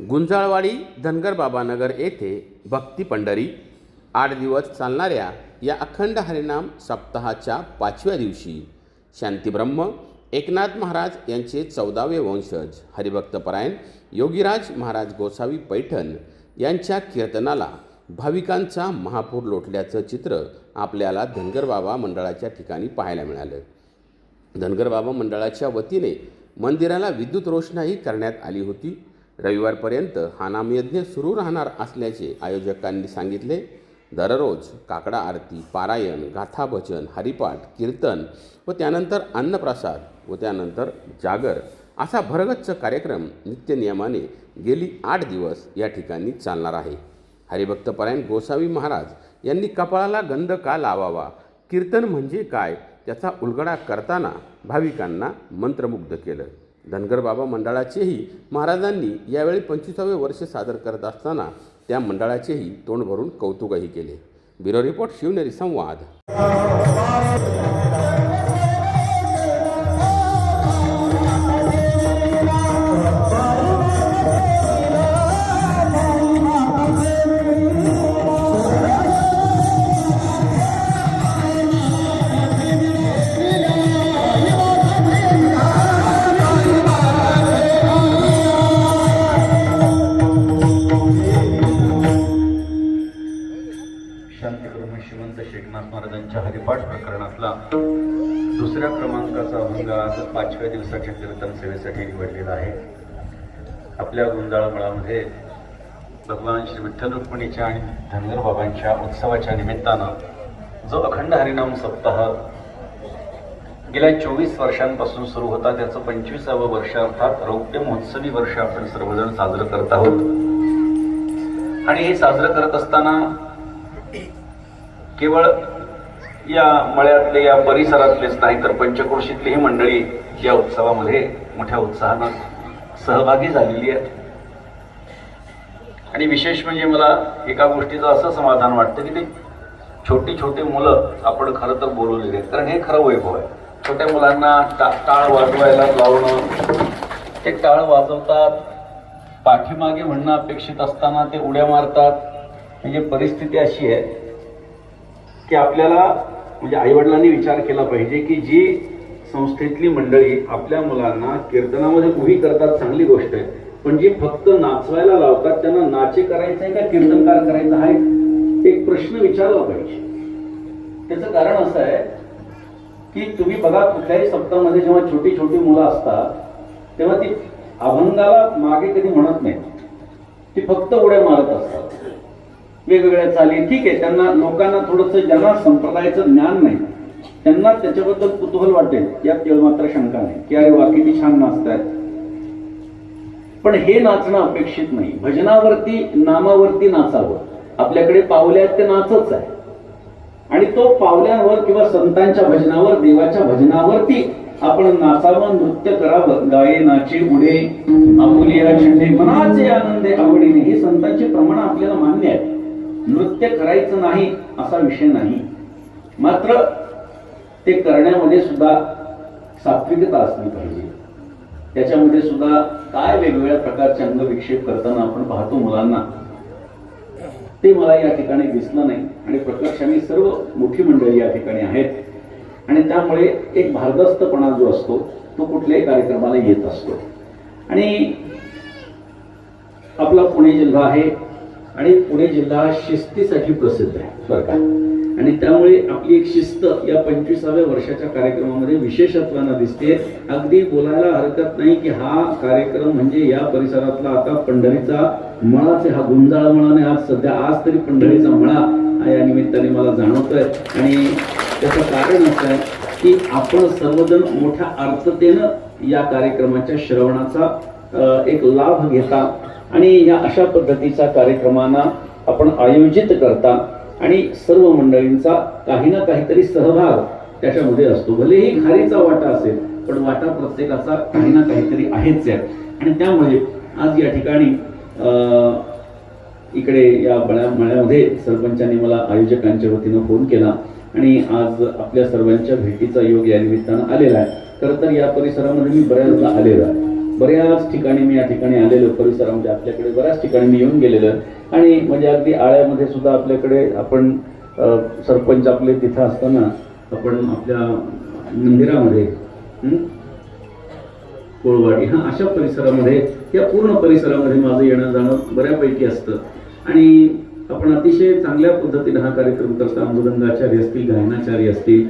गुंजाळवाडी धनगरबाबा नगर येथे भक्ती पंढरी 8 दिवस चालणाऱ्या या अखंड हरिनाम सप्ताहाच्या 5व्या दिवशी शांतीब्रह्म एकनाथ महाराज यांचे 14वे वंशज हरिभक्तपरायण योगीराज महाराज गोसावी पैठण यांच्या कीर्तनाला भाविकांचा महापूर लोटल्याचं चित्र आपल्याला धनगरबाबा मंडळाच्या ठिकाणी पाहायला मिळालं. धनगरबाबा मंडळाच्या वतीने मंदिराला विद्युत रोषणाई करण्यात आली होती. रविवारपर्यंत हा नामयज्ञ सुरू राहणार असल्याचे आयोजकांनी सांगितले. दररोज काकडा आरती, पारायण, गाथाभजन, हरिपाठ, कीर्तन व त्यानंतर अन्नप्रसाद व त्यानंतर जागर असा भरगच्च कार्यक्रम नित्यनियमाने गेली 8 दिवस या ठिकाणी चालणार आहे. हरिभक्तपरायण गोसावी महाराज यांनी कपाळाला गंध का लावावा, कीर्तन म्हणजे काय त्याचा उलगडा करताना भाविकांना मंत्रमुग्ध केलं. धनगरबाबा मंडळाचेही महाराजांनी यावेळी 25वे वर्ष सादर करत असताना त्या मंडळाचेही तोंड भरून कौतुकही केले. ब्युरो रिपोर्ट, शिवनेरी संवाद. श्रीमंत शेखनाथ महाराजांच्या हरिपाठ प्रकरणातला 2ऱ्या क्रमांकाचा अभंग आज 5व्या दिवसाच्या कीर्तन सेवेसाठी निवडलेला आहे. आपल्या गुंजाळमळामध्ये भगवान श्री विठ्ठल रुक्मिणीच्या आणि धनगर बाबांच्या उत्सवाच्या निमित्तानं जो अखंड हरिनाम सप्ताह गेल्या 24 वर्षांपासून सुरू होता त्याचं 25वे वर्ष अर्थात रौप्य महोत्सवी वर्ष आपण सर्वजण साजरं करत आहोत. आणि हे साजरं करत असताना केवळ या मळ्यातले या परिसरातलेच नाही तर पंचक्रोशीतली ही मंडळी या उत्सवामध्ये मोठ्या उत्साहानं सहभागी झालेली आहे. आणि विशेष म्हणजे मला एका गोष्टीचं असं समाधान वाटतं की ते छोटी छोटी मुलं आपण खरं तर बोलवलेली आहेत, कारण हे खरं वैभव आहे. छोट्या मुलांना टाळ वाजवायला लावणं, ते टाळ वाजवतात, पाठीमागे म्हणणं अपेक्षित असताना ते उड्या मारतात. म्हणजे परिस्थिती अशी आहे की आपल्याला म्हणजे आईवडिलांनी विचार केला पाहिजे की जी संस्थेतली मंडळी आपल्या मुलांना कीर्तनामध्ये उभी करतात चांगली गोष्ट आहे, पण जी फक्त नाचवायला लावतात त्यांना नाचे करायचं आहे का कीर्तनकार करायचा हा एक प्रश्न विचारला पाहिजे. त्याचं कारण असं आहे की तुम्ही बघा कुठल्याही सप्ताहामध्ये जेव्हा छोटी छोटी मुलं असतात तेव्हा ती अभंगाला मागे कधी म्हणत नाही, ती फक्त उड्या मारत असतात. वेगवेगळ्या चाली ठीक आहे, त्यांना लोकांना थोडंसं ज्यांना संप्रदायाचं ज्ञान नाही त्यांना त्याच्याबद्दल कुतूहल वाटेल यात केवळ मात्र शंका नाही की अरे वा किती छान नाचतायत. पण हे नाचणं अपेक्षित नाही. भजनावरती नामावरती नाचावं. आपल्याकडे पावल्यात ते नाचच आहे आणि तो पावल्यांवर किंवा संतांच्या भजनावर देवाच्या भजनावरती आपण नाचावं, नृत्य करावं. गाये नाचे उडे आपुलिया छंडे मनाचे आनंदे आवडीने, हे संतांची प्रमाण आपल्याला मान्य आहे. नृत्य करायचं नाही असा विषय नाही, मात्र ते करण्यामध्ये सुद्धा सात्विकता असली पाहिजे. त्याच्यामध्ये सुद्धा काय वेगवेगळ्या प्रकारचे अंगविक्षेप करताना आपण पाहतो मुलांना, ते मला या ठिकाणी दिसलं नाही. आणि प्रकर्षाने सर्व मोठी मंडळी या ठिकाणी आहेत आणि त्यामुळे एक भारदस्तपणा जो असतो तो कुठल्याही कार्यक्रमाला येत असतो. आणि आपला पुणे जिल्हा आहे आणि पुणे जिल्हा शिस्तीसाठी प्रसिद्ध आहे बरं का. आणि त्यामुळे आपली एक शिस्त या 25व्या वर्षाच्या कार्यक्रमामध्ये विशेषत्वानं दिसते. अगदी बोलायला हरकत नाही की हा कार्यक्रम म्हणजे या परिसरातला आता पंढरीचा मळाच आहे. हा गुंजाळ मळाने आज सध्या आज तरी पंढरीचा मळा या निमित्ताने मला जाणवतोय. आणि त्याचं कारण असं आहे की आपण सर्वजण मोठ्या आर्ततेनं या कार्यक्रमाच्या श्रवणाचा एक लाभ घेता आणि या अशा पद्धतीच्या कार्यक्रमांना आपण आयोजित करता आणि सर्व मंडळींचा काही ना काहीतरी सहभाग त्याच्यामध्ये असतो. भलेही खारीचा वाटा असेल पण वाटा प्रत्येकाचा काही ना काहीतरी आहेच आहे. आणि त्यामुळे आज या ठिकाणी इकडे या मळ्यामध्ये सरपंचांनी मला आयोजकांच्या वतीनं फोन केला आणि आज आपल्या सर्वांच्या भेटीचा योग या निमित्तानं आलेला आहे. खरं तर या परिसरामध्ये मी बऱ्याचदा आलेलो आहे बऱ्याच ठिकाणी मी या ठिकाणी आलेलो, परिसरामध्ये आपल्याकडे बऱ्याच ठिकाणी मी येऊन गेलेलो आहे. आणि म्हणजे अगदी आळ्यामध्ये सुद्धा आपल्याकडे आपण सरपंच आपले तिथं असताना आपण आपल्या मंदिरामध्ये कोळवाडी अशा परिसरामध्ये, या पूर्ण परिसरामध्ये माझं येणं जाणं बऱ्यापैकी असतं. आणि आपण अतिशय चांगल्या पद्धतीने हा कार्यक्रम करता. मृदंगाचार्य असतील, गायनाचार्य असतील,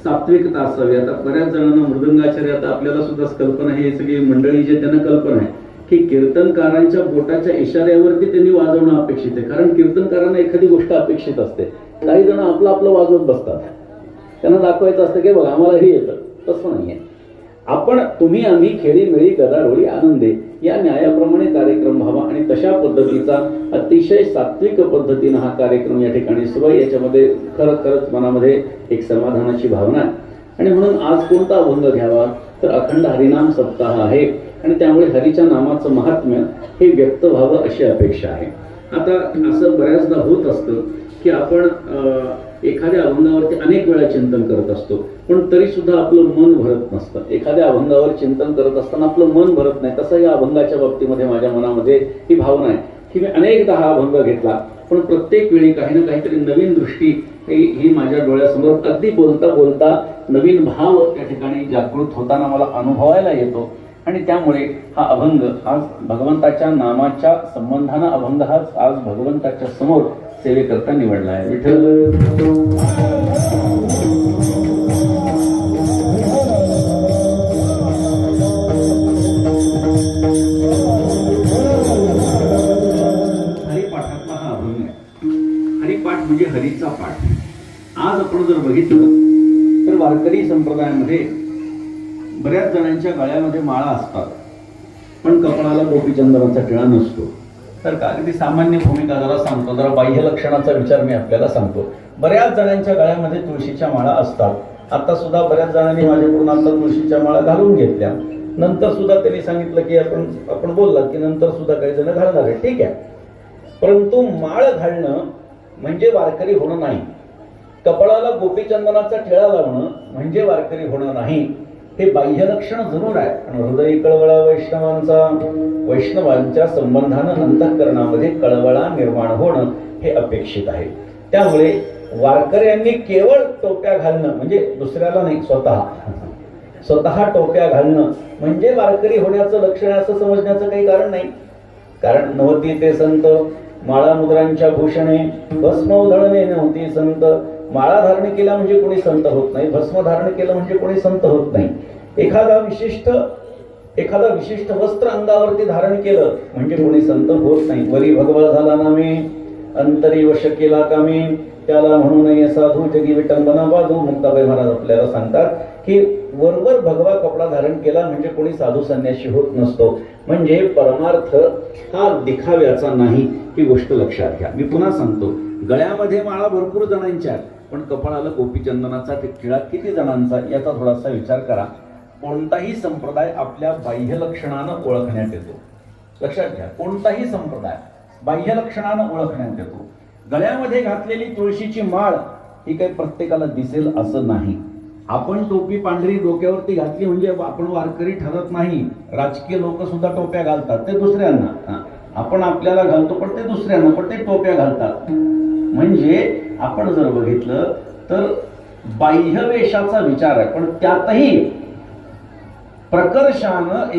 सात्विकता असावी. आता बऱ्याच जणांना मृदंगाचार्य, आता आपल्याला सुद्धा कल्पना आहे, सगळी मंडळी जे त्यांना कल्पना आहे की कीर्तनकारांच्या बोटाच्या इशाऱ्यावरती त्यांनी वाजवणं अपेक्षित आहे. कारण कीर्तनकारांना एखादी गोष्ट अपेक्षित असते. काही जण आपलं आपलं वाजवत बसतात, त्यांना दाखवायचं असतं की बघा आम्हाला हे येतं. तसं नाहीये. आपण, तुम्ही, आम्ही, खेळीमेळी, गदारोळी, आनंदे या न्यायाप्रमाणे कार्यक्रम व्हावा आणि तशा पद्धतीचा अतिशय सात्विक पद्धतीनं हा कार्यक्रम या ठिकाणी सुरू आहे. याच्यामध्ये खरंच मनामध्ये एक समाधानाची भावना आहे. आणि म्हणून आज कोणता अभंग घ्यावा तर अखंड हरिनाम सप्ताह आहे आणि त्यामुळे हरीच्या नामाचं महात्म्य हे व्यक्त व्हावं अशी अपेक्षा आहे. आता असं बऱ्याचदा होत असतं की आपण एखाद्या अभंगावरती अनेक वेळा चिंतन करत असतो, पण तरी सुद्धा आपलं मन भरत नसतं. एखाद्या अभंगावर चिंतन करत असताना आपलं मन भरत नाही. तसं या अभंगाच्या बाबतीमध्ये माझ्या मनामध्ये ही भावना आहे की मी अनेकदा हा अभंग घेतला, पण प्रत्येक वेळी काही ना काहीतरी नवीन दृष्टी ही माझ्या डोळ्यासमोर अगदी बोलता बोलता नवीन भाव त्या ठिकाणी जागृत होताना मला अनुभवायला येतो. आणि त्यामुळे हा अभंग आज भगवंताच्या नामाच्या संबंधानं अभंग हा आज भगवंताच्या समोर सेवेकरता निवडला आहे. विठ्ठल हरिपाठातला हा अभंग आहे. हरिपाठ म्हणजे हरीचा पाठ. आज आपण जर बघितलं तर वारकरी संप्रदायामध्ये बऱ्याच जणांच्या गळ्यामध्ये माळा असतात, पण कपाळाला गोपीचंदनाचा टिळा नसतो. तर का अगदी सामान्य भूमिका जरा सांगतो, जरा बाह्य लक्षणाचा विचार मी आपल्याला सांगतो. बऱ्याच जणांच्या गळ्यामध्ये तुळशीच्या माळा असतात. आता सुद्धा बऱ्याच जणांनी माझ्याकडून आता तुळशीच्या माळा घालून घेतल्या. नंतर सुद्धा त्यांनी सांगितलं की आपण बोललात की नंतर सुद्धा काही जण घालणार आहे, ठीक आहे. परंतु माळ घालणं म्हणजे वारकरी होणं नाही. कपाळाला गोपीचंदनाचा टिळा लावणं म्हणजे वारकरी होणं नाही. हे बाह्य लक्षण जरूर आहे, पण हृदय कळवळा वैष्णवांच्या संबंधानं अंतःकरणामध्ये कळवळा निर्माण होणं हे अपेक्षित आहे. त्यामुळे वारकऱ्यांनी केवळ टोप्या घालणं म्हणजे दुसऱ्याला नाही, स्वतः टोप्या घालणं म्हणजे वारकरी होण्याचं लक्षण असं समजण्याचं काही कारण नाही. कारण नव्हती ते संत माळा मुद्रांच्या भूषणे भस्म उधळणे नव्हती संत. माळा धारण केला म्हणजे कोणी संत होत नाही, भस्म धारण केलं म्हणजे कोणी संत होत नाही. एखादा विशिष्ट वस्त्र अंगावरती धारण केलं म्हणजे कोणी संत होत नाही. वरी भगवा झाला नामे अंतरी वश केला कामे त्याला म्हणू नये साधू जगी विटंबना बाधू. मुक्ताबाई महाराज आपल्याला सांगतात की वरवर भगवा कपडा धारण केला म्हणजे कोणी साधू संन्यासी होत नसतो. म्हणजे परमार्थ हा दिखाव्याचा नाही, ही गोष्ट लक्षात घ्या. मी पुन्हा सांगतो, गळ्यामध्ये माळा भरपूर जणांच्या आहेत, पण कपाळाला गोपीचंदनाचा टिळा किती जणांचा याचा थोडासा विचार करा. कोणताही संप्रदाय आपल्या बाह्य लक्षणानं ओळखण्यात येतो. लक्षात घ्या, कोणताही संप्रदाय बाह्य लक्षणानं ओळखण्यात येतो. गळ्यामध्ये घातलेली तुळशीची माळ ही काही प्रत्येकाला दिसेल असं नाही. आपण टोपी पांढरी डोक्यावरती घातली म्हणजे आपण वारकरी ठरत नाही. राजकीय लोक सुद्धा टोप्या घालतात, ते दुसऱ्यांना. आपण आपल्याला घालतो पण ते दुसऱ्यांना, पण ते टोप्या घालतात. म्हणजे आपण जर बघितलं तर बाह्य वेशाचा विचार आहे, पण त्यातही प्रकर्षानं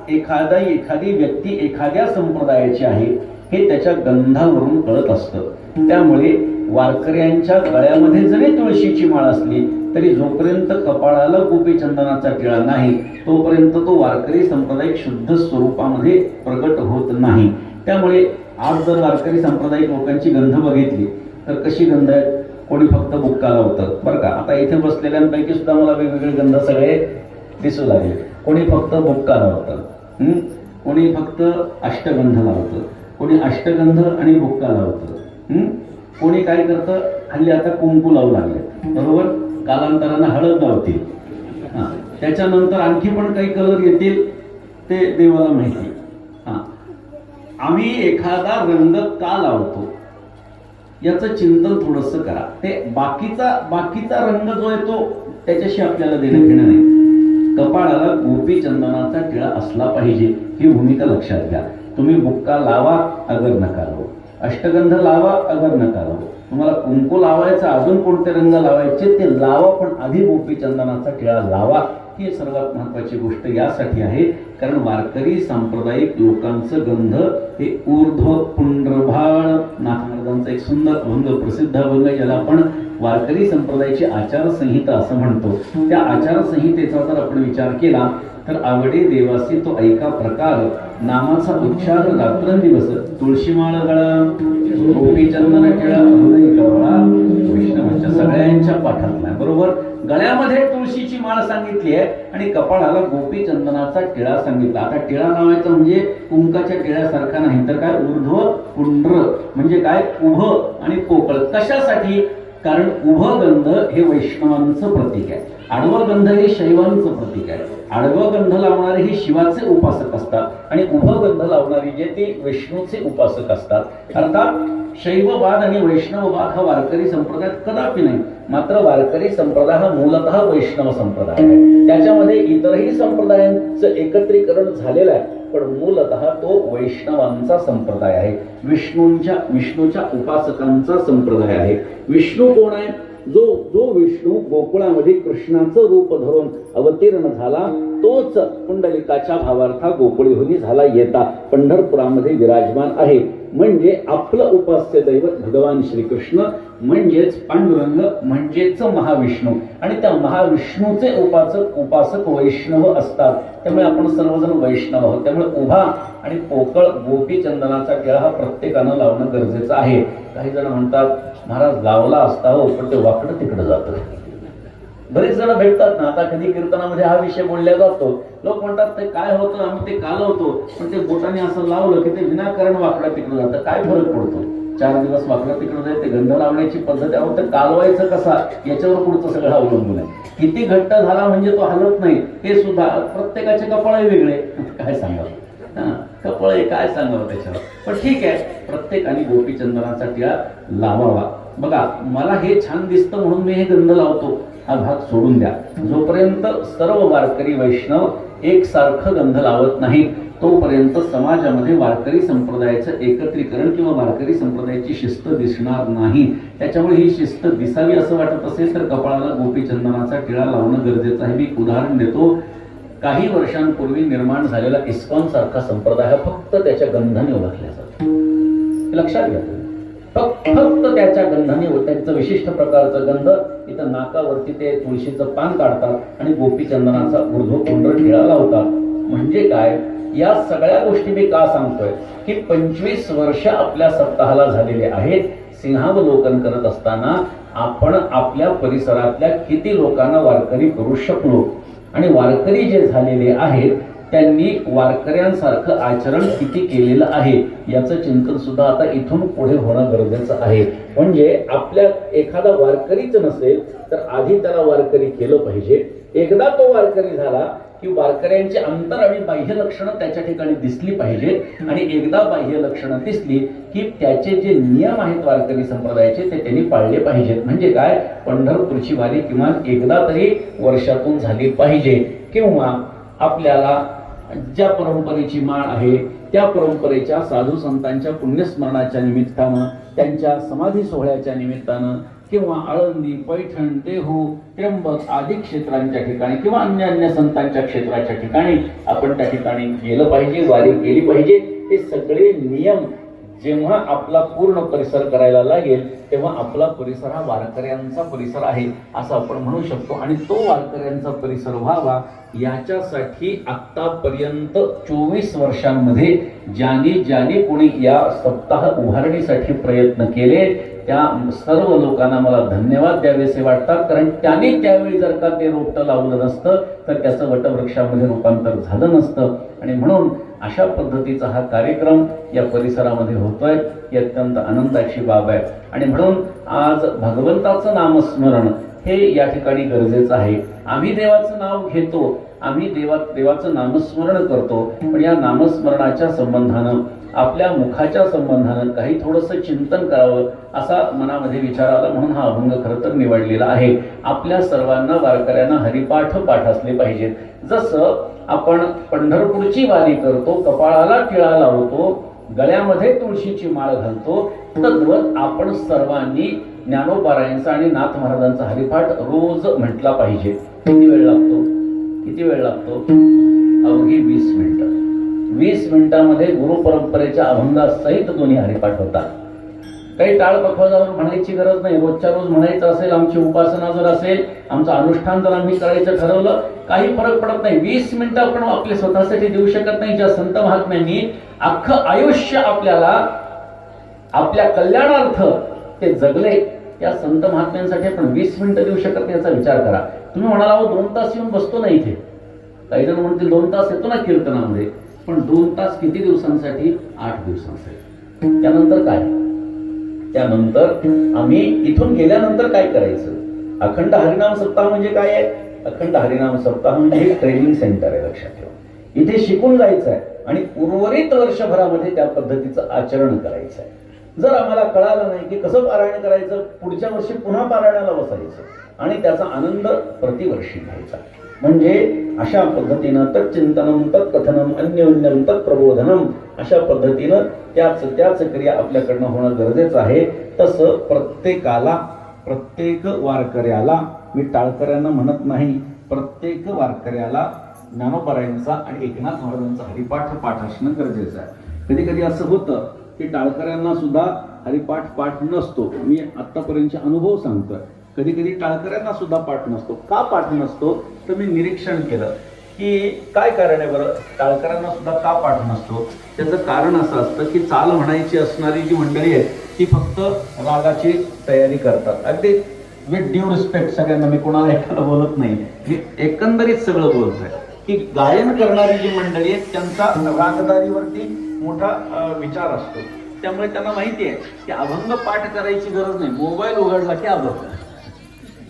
एखादी व्यक्ती एखाद्या संप्रदायाची आहे हे त्याच्या गंधावरून कळत असतं. त्यामुळे वारकऱ्यांच्या गळ्यामध्ये जरी तुळशीची माळ असली तरी जोपर्यंत कपाळाला गोपीचंदनाचा टिळा नाही तोपर्यंत तो वारकरी संप्रदाय शुद्ध स्वरूपामध्ये प्रगट होत नाही. त्यामुळे आज जर वारकरी सांप्रदायिक लोकांची गंध बघितली तर कशी गंध आहेत. कोणी फक्त बुक्का लावतं बरं का. आता इथे बसलेल्यांपैकी सुद्धा मला वेगवेगळे गंध सगळे दिसू लागले. कोणी फक्त बुक्का लावतं, कोणी फक्त अष्टगंध लावतं, कोणी अष्टगंध आणि बुक्का लावतं, कोणी काय करतं हल्ली आता कुंकू लावू लागले, बरोबर. कालांतरानं हळद लावतील, त्याच्यानंतर आणखी पण काही कलर येतील ते देवाला माहिती. आम्ही एखादा रंग का लावतो याचं चिंतन थोडंसं करा. ते बाकीचा रंग जो आहे तो त्याच्याशी आपल्याला देणं घेणं नाही. कपाळाला गोपीचंदनाचा टिळा असला पाहिजे, ही भूमिका लक्षात घ्या. तुम्ही बुक्का लावा अगर नका लावू, अष्टगंध लावा अगर नका लावू, तुम्हाला कुंकू लावायचा, अजून कोणते रंग लावायचे ते लावा, पण आधी गोपीचंदनाचा टिळा लावा. ही सर्वात महत्वाची गोष्ट यासाठी आहे कारण वारकरी सांप्रदायिक लोकांचं गंध हे ऊर्ध्व पुंड्रभाळ, नाथ महाराजांचा एक सुंदर अभंग, प्रसिद्ध अभंग, ज्याला आपण वारकरी संप्रदायाची आचारसंहिता असं म्हणतो. त्या आचारसंहितेचा जर आपण विचार केला तर आवडे देवासी तो ऐका प्रकार, नामाचा उच्चार रात्रंदिवस, तुळशीमाळ गळा, गोपीचंदन टिळा हृदय कवळा, वैष्णवांच्या सगळ्यांच्या पाठातला बरोबर. गळ्यामध्ये तुळशीची माळ सांगितली आहे आणि कपाळाला गोपीचंदनाचा टिळा सांगितला. आता टिळा लावायचा म्हणजे कुंकाच्या टिळ्यासारखा नाही, तर काय ऊर्ध्व पुंड्र म्हणजे काय, उभं आणि पोकळ. कशासाठी? कारण उभं गंध हे वैष्णवांचं प्रतीक आहे, आडवं गंध हे शैवांचं प्रतीक आहे. आडवं गंध लावणारे हे शिवाचे उपासक असतात आणि उभं गंध लावणारी जे ते विष्णूचे उपासक असतात. अर्थात शैववाद आणि वैष्णववाद हा वारकरी संप्रदायात कदापि नाही, मात्र वारकरी संप्रदाय हा मूलतः वैष्णव संप्रदाय आहे. त्याच्यामध्ये इतरही संप्रदायांचं एकत्रीकरण झालेलं आहे, पण मूलतः तो वैष्णवांचा संप्रदाय आहे, विष्णूच्या उपासकांचा संप्रदाय आहे. विष्णू कोण आहे? जो विष्णू गोकुळामध्ये कृष्णाचं रूप धरून अवतीर्ण झाला, तोच पुंडलिकाच्या भावार्था गोकुळीहुनी झाला येता पंढरपुरामध्ये विराजमान आहे. म्हणजे आपलं उपास्य दैवत भगवान श्रीकृष्ण म्हणजेच पांडुरंग म्हणजेच महाविष्णू, आणि त्या महाविष्णूचे उपासक वैष्णव असतात. त्यामुळे आपण सर्वजण वैष्णव आहोत. त्यामुळे उभा आणि पोकळ गोपीचंदनाचा टिळा हा प्रत्येकानं लावणं गरजेचं आहे. काही जण म्हणतात महाराज लावला असता हो, पण ते वाकडं तिकडं जातं. बरेच जण भेटतात ना, आता कधी कीर्तनामध्ये हा विषय बोलला जातो, लोक म्हणतात ते काय होतं, आम्ही ते कालवतो, पण ते बोटाने असं लावलं की ते विनाकारण वाकडं तिकडं जातं. काय फरक पडतो? 4 दिवस वाकडं तिकडं जाईल. ते गंध लावण्याची पद्धत आहे, ते कालवायचं कसा याच्यावर पुढचं सगळं अवलंबून आहे. किती घट्ट झाला म्हणजे तो हलत नाही, हे सुद्धा प्रत्येकाचे कपाळ वेगळे, काय सांगावं, कपाळ काय सांगावं त्याच्यावर. पण ठीक आहे, प्रत्येकाने गोपीचंदनाचा टिळा लावावा. बघा, मला हे छान दिसतं म्हणून मी हे गंध लावतो हा भाग सोडून द्या. जोपर्यंत सर्व वारकरी वैष्णव एकसारखं गंध लावत नाही तोपर्यंत समाजामध्ये वारकरी संप्रदायाचं एकत्रीकरण किंवा वारकरी संप्रदायाची शिस्त दिसणार नाही. त्याच्यामुळे ही शिस्त दिसावी असं वाटत असेल तर कपाळाला गोपीचंदनाचा टिळा लावणं गरजेचं आहे. मी एक उदाहरण देतो. काही वर्षांपूर्वी निर्माण झालेला इस्कॉन सारखा संप्रदाय हा फक्त त्याच्या गंधाने ओळखला जातो. लक्षात घ्या, फक्त त्याच्या गंधाने, त्यांचं विशिष्ट प्रकारचं गंध, इथं नाकावरती ते तुळशीचं पान काढतात आणि गोपीचंदनाचा ऊर्ध्वपुंड्र टिळा लावतात. म्हणजे काय? या सगळ्या गोष्टी मी का सांगतोय की 25 वर्ष आपल्या सप्ताहाला झालेले आहेत. सिंहावलोकन करत असताना आपण आपल्या परिसरातल्या किती लोकांना वारकरी करू शकलो, आणि वारकरी जे झालेले आहेत त्यांनी वारकऱ्यांसारखं आचरण किती केलेलं आहे याचं चिंतन सुद्धा आता इथून पुढे होणं गरजेचं आहे. म्हणजे आपल्या एखादा वारकरीच नसेल तर आधी त्याला वारकरी केलं पाहिजे. एकदा तो वारकरी झाला की वारकऱ्यांची अंतर आणि बाह्य लक्षणं त्याच्या ठिकाणी दिसली पाहिजेत, आणि एकदा बाह्य लक्षणं दिसली की त्याचे जे नियम आहेत वारकरी संप्रदायाचे ते त्यांनी पाळले पाहिजेत. म्हणजे काय? पंढरपूरची वारी किमान एकदा तरी वर्षातून झाली पाहिजे, किंवा आपल्याला ज्या परंपरेची माळ आहे त्या परंपरेच्या साधू संतांच्या पुण्यस्मरणाच्या निमित्तानं, त्यांच्या समाधी सोहळ्याच्या निमित्तानं, किंवा आळंदी, पैठण, देहू, त्र्यंबक आदी क्षेत्रांच्या ठिकाणी किंवा अन्य संतांच्या क्षेत्राच्या ठिकाणी आपण त्या ठिकाणी गेलं पाहिजे, वारी केली पाहिजे. हे सगळे नियम जेव्हा आपला पूर्ण परिसर करायला लागेल तेव्हा आपला परिसर हा वारकऱ्यांचा परिसर आहे असं आपण म्हणू शकतो. आणि तो वारकऱ्यांचा परिसर व्हावा याच्यासाठी आतापर्यंत 24 वर्षांमध्ये ज्याने कोणी या सप्ताह उभारणीसाठी प्रयत्न केले त्या सर्व लोकांना मला धन्यवाद द्यावेसे वाटतात. कारण त्याने त्यावेळी जर का ते रोपटं लावलं नसतं तर त्याचं वटवृक्षामध्ये रूपांतर झालं नसतं. आणि म्हणून अशा पद्धतीचा हा कार्यक्रम या परिसरामध्ये होतोय, ही अत्यंत आनंदाची बाब आहे. आणि म्हणून आज भगवंताचं नामस्मरण हे या ठिकाणी गरजेचं आहे. आम्ही देवाचं नाव घेतो, आम्ही देवाचं नामस्मरण करतो, पण या नामस्मरणाच्या संबंधानं, आपल्या मुखाच्या संबंधानं काही थोडंसं चिंतन करावं असा मनामध्ये विचार आला, म्हणून हा अभंग खरं तर निवडलेला आहे. आपल्या सर्वांना वारकऱ्यांना हरिपाठ पाठ असले पाहिजेत. जसं आपण पंढरपूरची वारी करतो, कपाळाला टिळा लावतो, गळ्यामध्ये तुळशीची माळ घालतो, तद्वत आपण सर्वांनी ज्ञानोपारायणचा आणि नाथ महाराजांचा हरिपाठ रोज म्हटला पाहिजे. किती वेळ लागतो? किती वेळ लागतो? अवघी 20 मिनिटं. 20 मिनिटांमध्ये गुरुपरंपरेच्या अभंगासहित दोन्ही हरिपाठ होतात. काही टाळपखवाजावर म्हणायची गरज नाही. रोजच्या रोज म्हणायचं असेल, आमची उपासना जर असेल, आमचं अनुष्ठान जर आम्ही करायचं ठरवलं, काही फरक पडत नाही. 20 मिनिटं आपण आपले स्वतःसाठी देऊ शकत नाही. ज्या संत महात्म्यांनी अख्खं आयुष्य आपल्याला आपल्या कल्याणार्थ ते जगले, या संत महात्म्यांसाठी आपण 20 मिनिटं देऊ शकत नाही याचा विचार करा. तुम्ही म्हणाला, 2 तास येऊन बसतो ना इथे. काही जण म्हणतील 2 तास येतो ना कीर्तनामध्ये, पण 2 तास किती दिवसांसाठी? 8 दिवसांसाठी. त्यानंतर काय? त्यानंतर आम्ही इथून गेल्यानंतर काय करायचं? अखंड हरिनाम सप्ताह म्हणजे काय आहे? अखंड हरिनाम सप्ताह म्हणजे हे ट्रेनिंग सेंटर आहे, लक्षात ठेवा. इथे शिकून जायचं आहे आणि उर्वरित वर्षभरामध्ये त्या पद्धतीचं आचरण करायचं आहे. जर आम्हाला कळालं नाही की कसं पारायण करायचं, पुढच्या वर्षी पुन्हा पारायणाला बसायचं आणि त्याचा आनंद प्रतिवर्षी घ्यायचा. म्हणजे अशा पद्धतीनं तच्चिंतनम तत्कथनम अन्योन्यम तत्प्रबोधनम, अशा पद्धतीनं त्याच क्रिया आपल्याकडनं होणं गरजेचं आहे. तसं प्रत्येकाला, प्रत्येक वारकऱ्याला, मी टाळकऱ्यांना म्हणत नाही, प्रत्येक वारकऱ्याला ज्ञानोपारायणचा आणि एकनाथ महाराजांचा हरिपाठ पाठ असणं गरजेचं आहे. कधी कधी असं होतं की टाळकऱ्यांना सुद्धा हरिपाठ पाठ नसतो. मी आतापर्यंतचे अनुभव सांगतोय. कधी कधी टाळकऱ्यांना सुद्धा पाठ नसतो. का पाठ नसतो? तर मी निरीक्षण केलं की काय कारण आहे बरं, टाळकऱ्यांना सुद्धा का पाठ नसतो? त्याचं कारण असं असतं की चाल म्हणायची असणारी जी मंडळी आहे ती फक्त रागाची तयारी करतात. अगदी विथ ड्यू रिस्पेक्ट सगळ्यांना, मी कोणाला एखादा बोलत नाही, मी एकंदरीत सगळं बोलतोय की गायन करणारी जी मंडळी आहे त्यांचा रागदारीवरती मोठा विचार असतो. त्यामुळे त्यांना माहिती आहे की अभंग पाठ करायची गरज नाही. मोबाईल उघडला की अभंग.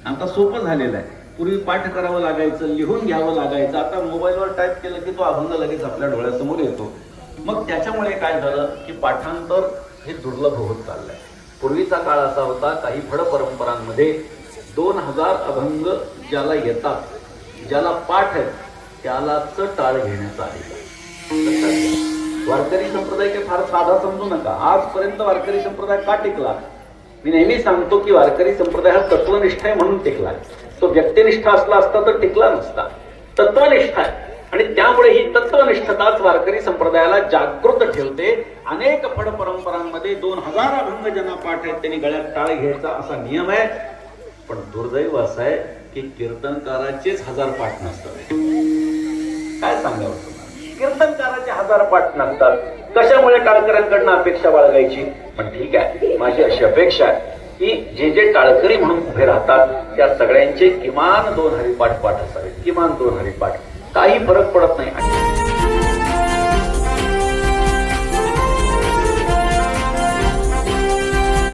आता सोपं झालेलं आहे. पूर्वी पाठ करावं लागायचं, लिहून घ्यावं लागायचं. आता मोबाईलवर टाईप केलं की तो अभंग लगेच आपल्या डोळ्यासमोर येतो. मग त्याच्यामुळे काय झालं की पाठांतर हे दुर्लभ होत चाललंय. पूर्वीचा काळ असा होता, काही फड परंपरांमध्ये 2000 अभंग ज्याला येतात, ज्याला पाठ आहे, त्यालाच टाळ घेण्याचा आहे. वारकरी संप्रदाय काही फार साधा समजू नका. आजपर्यंत वारकरी संप्रदाय का टिकला? मी नेहमी सांगतो की वारकरी संप्रदाय हा तत्वनिष्ठ आहे म्हणून टिकला. तो व्यक्तिनिष्ठ असला असता तर टिकला नसता. तत्वनिष्ठ आहे आणि त्यामुळे ही तत्वनिष्ठताच वारकरी संप्रदायाला जागृत ठेवते. अनेक फड परंपरांमध्ये 2000 अभंग ज्यांना पाठ आहेत त्यांनी गळ्यात टाळ घ्यायचा असा नियम आहे. पण दुर्दैव असं आहे की कीर्तनकाराचेच 1000 पाठ नसतात. काय सांगावं तुम्हाला? कीर्तनकाराचे 1000 पाठ नसतात. कशामुळे टाळकऱ्यांकडनं अपेक्षा बाळगायची? पण ठीक आहे, माझी अशी अपेक्षा आहे की जे जे टाळकरी म्हणून उभे राहतात त्या सगळ्यांचे किमान 2 हरिपाठ पाठ असावे. किमान 2 हरिपाठ. काही फरक पडत नाही.